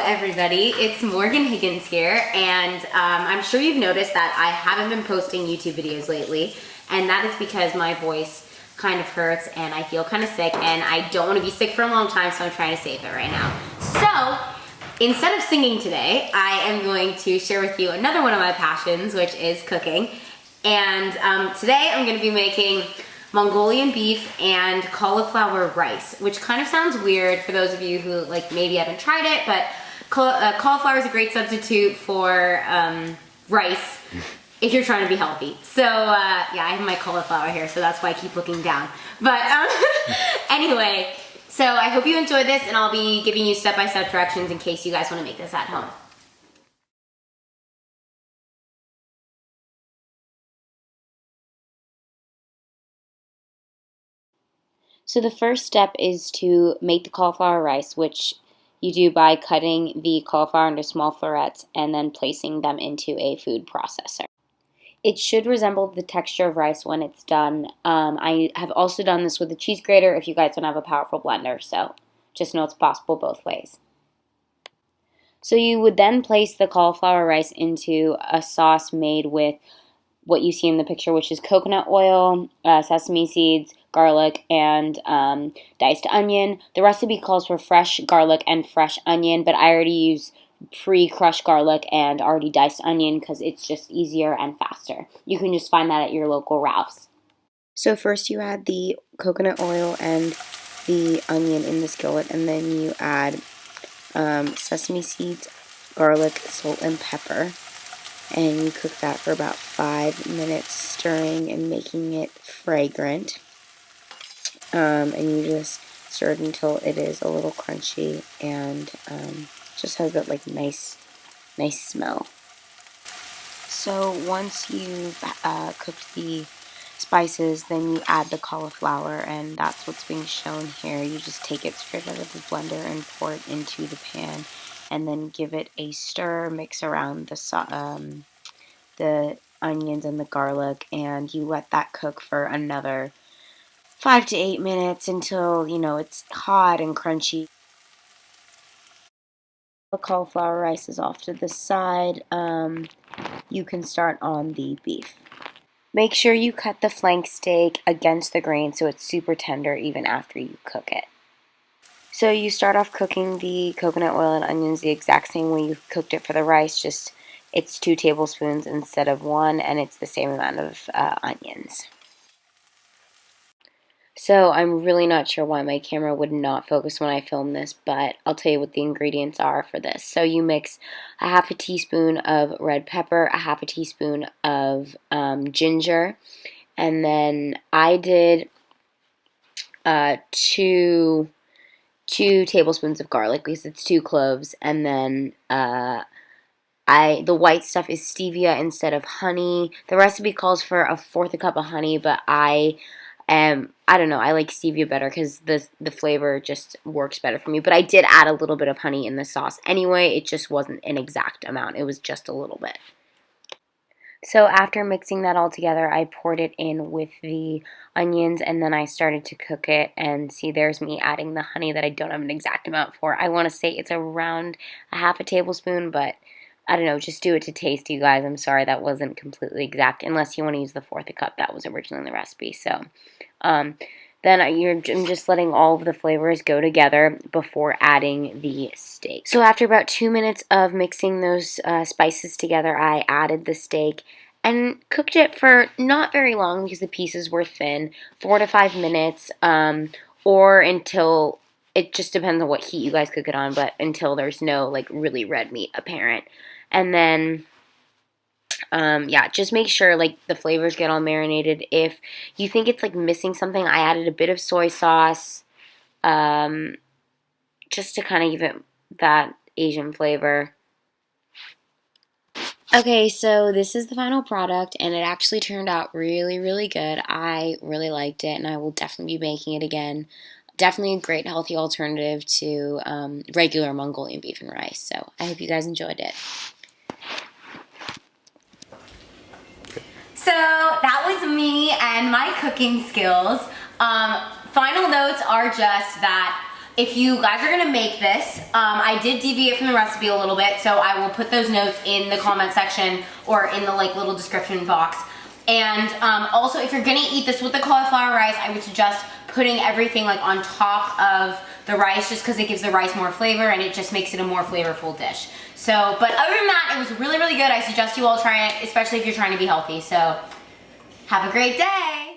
everybody, it's Morgan Higgins here, and I'm sure you've noticed that I haven't been posting YouTube videos lately, and that is because my voice kind of hurts and I feel kind of sick, and I don't want to be sick for a long time, so I'm trying to save it right now. So instead of singing today, I am going to share with you another one of my passions, which is cooking. And today I'm going to be making Mongolian beef and cauliflower rice, which kind of sounds weird for those of you who maybe haven't tried it, but cauliflower is a great substitute for rice if you're trying to be healthy. So yeah, I have my cauliflower here, so that's why I keep looking down. But anyway, so I hope you enjoyed this, and I'll be giving you step-by-step directions in case you guys want to make this at home. So the first step is to make the cauliflower rice, which you do by cutting the cauliflower into small florets and then placing them into a food processor. It should resemble the texture of rice when it's done. I have also done this with a cheese grater if you guys don't have a powerful blender, so just know it's possible both ways. So you would then place the cauliflower rice into a sauce made with what you see in the picture, which is coconut oil, sesame seeds, garlic, and diced onion. The recipe calls for fresh garlic and fresh onion, but I already use pre-crushed garlic and already diced onion because it's just easier and faster. You can just find that at your local Ralph's. So first you add the coconut oil and the onion in the skillet, and then you add sesame seeds, garlic, salt, and pepper. And you cook that for about 5 minutes, stirring and making it fragrant. And you just stir it until it is a little crunchy and just has that nice smell. So once you've cooked the spices, then you add the cauliflower, and that's what's being shown here. You just take it straight out of the blender and pour it into the pan, and then give it a stir, mix around the onions and the garlic, and you let that cook for another 5 to 8 minutes until, it's hot and crunchy. The cauliflower rice is off to the side. You can start on the beef. Make sure you cut the flank steak against the grain so it's super tender even after you cook it. So you start off cooking the coconut oil and onions the exact same way you cooked it for the rice, just it's 2 tablespoons instead of 1, and it's the same amount of onions. So I'm really not sure why my camera would not focus when I film this, but I'll tell you what the ingredients are for this. So you mix a half a teaspoon of red pepper, a half a teaspoon of ginger, and then I did 2 tablespoons of garlic because it's 2 cloves, and then the white stuff is stevia instead of honey. The recipe calls for 1/4 cup of honey, but I don't know, I like stevia better because the flavor just works better for me. But I did add a little bit of honey in the sauce anyway. It just wasn't an exact amount. It was just a little bit. So after mixing that all together, I poured it in with the onions, and then I started to cook it. And see, there's me adding the honey that I don't have an exact amount for. I want to say it's around a half a tablespoon, but I don't know, just do it to taste, you guys. I'm sorry that wasn't completely exact, unless you want to use the 1/4 cup that was originally in the recipe. So then I'm just letting all of the flavors go together before adding the steak. So after about 2 minutes of mixing those spices together, I added the steak and cooked it for not very long because the pieces were thin, 4 to 5 minutes, or until, it just depends on what heat you guys cook it on, but until there's no really red meat apparent. And then yeah, just make sure the flavors get all marinated. If you think it's missing something, I added a bit of soy sauce just to kind of give it that Asian flavor. Okay, so this is the final product, and it actually turned out really, really good. I really liked it, and I will definitely be making it again. Definitely a great healthy alternative to regular Mongolian beef and rice. So I hope you guys enjoyed it. So that was me and my cooking skills. Final notes are just that if you guys are gonna make this, I did deviate from the recipe a little bit, so I will put those notes in the comment section or in the like little description box. And also, if you're gonna eat this with the cauliflower rice, I would suggest putting everything like on top of the rice, just because it gives the rice more flavor and it just makes it a more flavorful dish. So, but other than that, it was really, really good. I suggest you all try it, especially if you're trying to be healthy. So, have a great day.